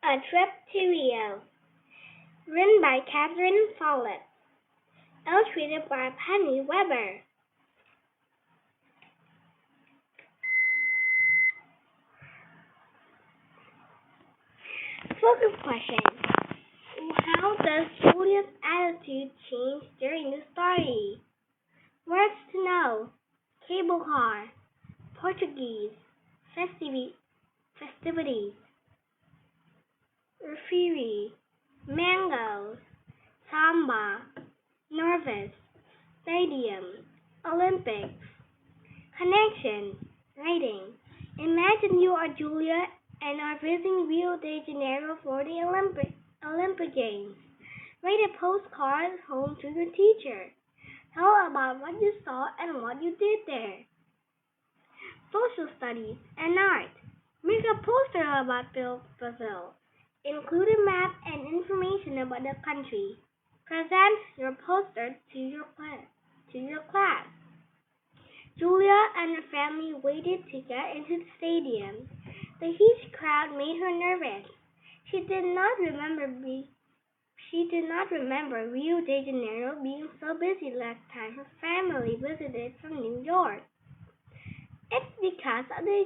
A Trip to Rio, written by Catherine Follett, illustrated by Penny Weber. Focus question: how does Julia's attitude change during the story? Words to know: cable car, Portuguese, festivities, referee, mangoes, samba, nervous, stadium, Olympics, connection, writing. Imagine you are Julia and are visiting Rio de Janeiro for the Olympic Games. Write a postcard home to your teacher. Tell about what you saw and what you did there. Social studies and art. Make a poster about Brazil. Include a map and information about the country. Present your poster to your class. Julia and her family waited to get into the stadium. The huge crowd made her nervous. She did not remember Rio de Janeiro being so busy last time her family visited from New York. It's because of the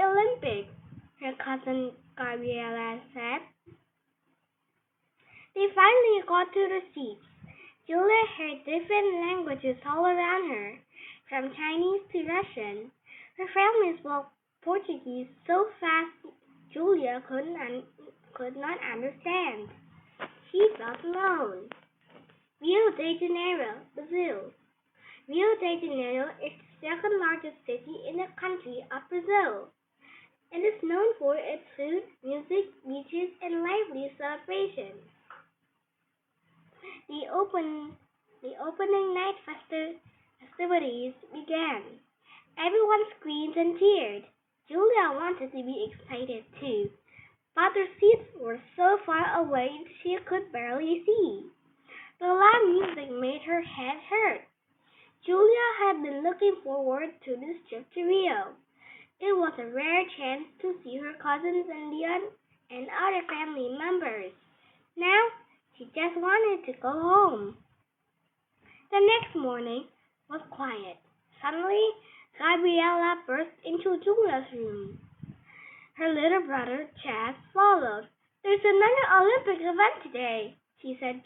Olympics, her cousin Gabriella said. They finally got to the seats. Julia heard different languages all around her, from Chinese to Russian. Her family spoke Portuguese so fast Julia could not understand. She felt alone. Rio de Janeiro, Brazil. Rio de Janeiro is the second largest city in the country of Brazil. It is known for its food, music, beaches, and lively celebrations. The opening night festivities began. Everyone screamed and cheered. Julia wanted to be excited too, but her seats were so far away she could barely see. The loud music made her head hurt. Julia had been looking forward to this trip to Rio. It was a rare chance to see her cousins and other family members. Now, she just wanted to go home. The next morning was quiet. Suddenly, Gabriella burst into Julia's room. Her little brother, Chas, followed. "There's another Olympic event today," she said.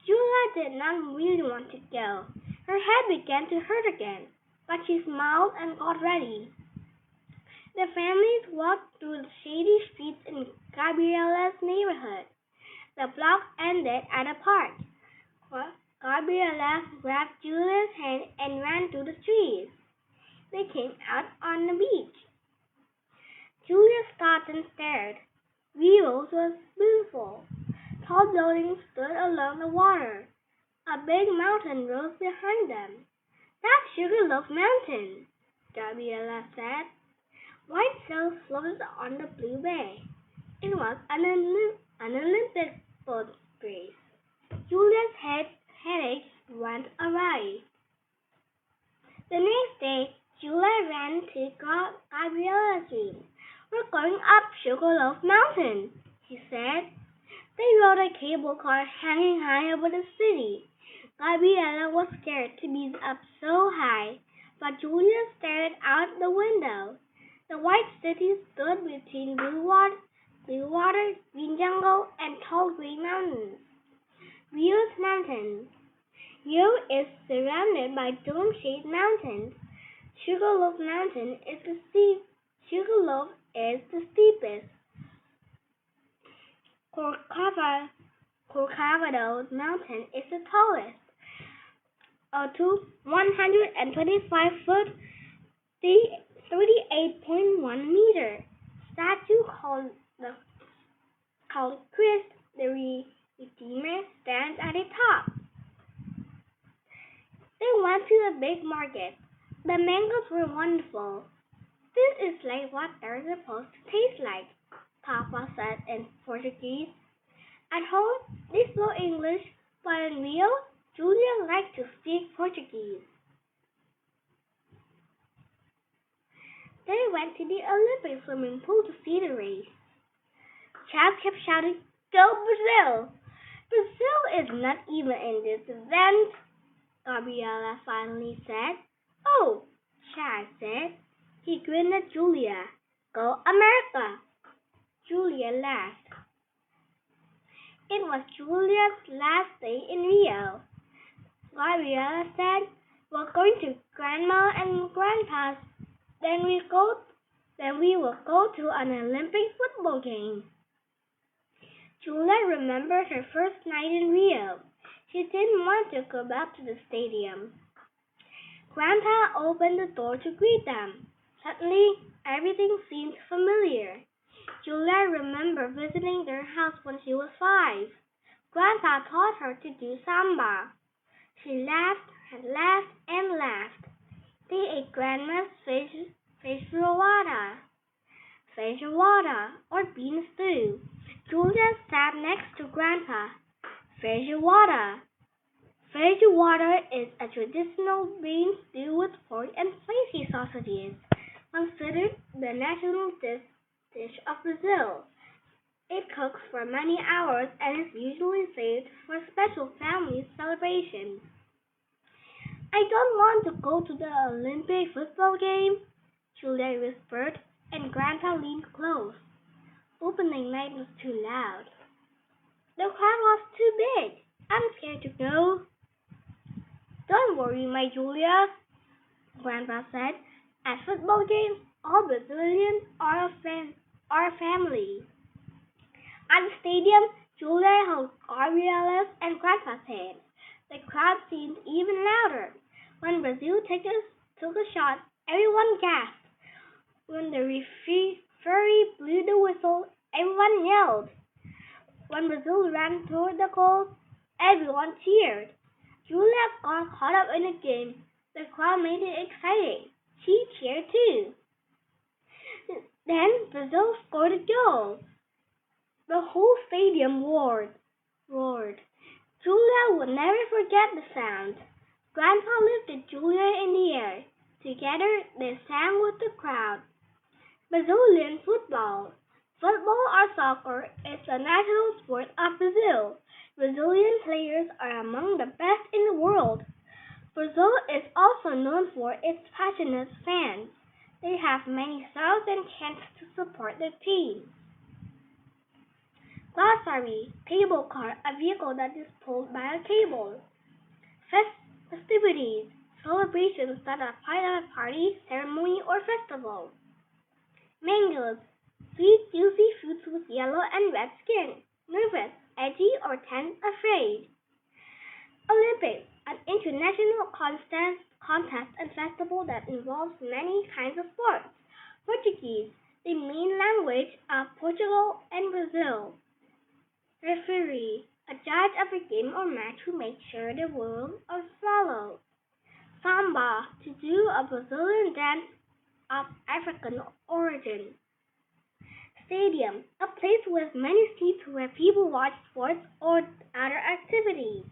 Julia did not really want to go. Her head began to hurt again, but she smiled and got ready. The families walked through the shady streets in Gabriella's neighborhood. The block ended at a park. Gabriella grabbed Julia's hand and ran through the trees. They came out on the beach. Julia stopped and stared. Rio was beautiful. Tall buildings stood along the water. A big mountain rose behind them. "That's Sugarloaf Mountain," Gabriella said. White sails floated on the blue bay. It was an Olympic boat race. Julia's headaches went away. The next day, Julia ran to Gabriella's room. "We're going up Sugarloaf Mountain," she said. They rode a cable car hanging high over the city. Gabriella was scared to be up so high, but Julia stared out the window. The white city stood between blue water, green jungle, and tall green mountains. Rio's mountains. Rio is surrounded by dome-shaped mountains. Sugarloaf Mountain is Sugarloaf is the steepest. Corcovado Mountain is the tallest. A 125-foot, 38.1 meter statue called Christ the Redeemer stands at the top. They went to the big market. The mangoes were wonderful. "This is like what they're supposed to taste like," Papa said in Portuguese. At home, they spoke English, but in Rio, Julia liked to speak Portuguese. They went to the Olympic swimming pool to see the race. Chad kept shouting, "Go Brazil! Brazil is not even in this event," Gabriella finally said. "Oh," Chad said. He grinned at Julia. "Go America!" Julia laughed. It was Julia's last day in Rio. Gabriella said, "We're going to Grandma and Grandpa's. Then we will go to an Olympic football game." Julia remembered her first night in Rio. She didn't want to go back to the stadium. Grandpa opened the door to greet them. Suddenly, everything seemed familiar. Julia remembered visiting their house when she was 5. Grandpa taught her to do samba. She laughed and laughed and laughed. They ate Grandma's feijoada, or bean stew. Julia sat next to Grandpa. Feijoada. Feijoada is a traditional bean stew with pork and spicy sausages, considered the national dish of Brazil. It cooks for many hours and is usually saved for special family celebrations. "I don't want to go to the Olympic football game," Julia whispered, and Grandpa leaned close. Opening night was too loud. "The crowd was too big. I'm scared to go." "Don't worry, my Julia," Grandpa said. "At football games, all Brazilians are a family." At the stadium, Julia held Gabriella's and Grandpa's hands. The crowd seemed even louder. When Brazil took a shot, everyone gasped. When the referee blew the whistle, everyone yelled. When Brazil ran toward the goal, everyone cheered. Julia got caught up in the game. The crowd made it exciting. She cheered too. Then Brazil scored a goal. The whole stadium roared. Julia would never forget the sound. Grandpa lifted Julia in the air. Together they sang with the crowd. Brazilian football. Football or soccer is the national sport of Brazil. Brazilian players are among the best in the world. Brazil is also known for its passionate fans. They have many songs and chants to support their team. Glossary: cable car, a vehicle that is pulled by a cable. Festivities: celebrations that are part of a party, ceremony, or festival. Mangoes: sweet, juicy fruits with yellow and red skin. Nervous, edgy, or tense, afraid. Olympics: an international contest and festival that involves many kinds of sports. Portuguese: the main language of Portugal and Brazil. Referee: a judge of a game or match who makes sure the rules are followed. Samba: to do a Brazilian dance of African origin. Stadium: a place with many seats where people watch sports or other activities.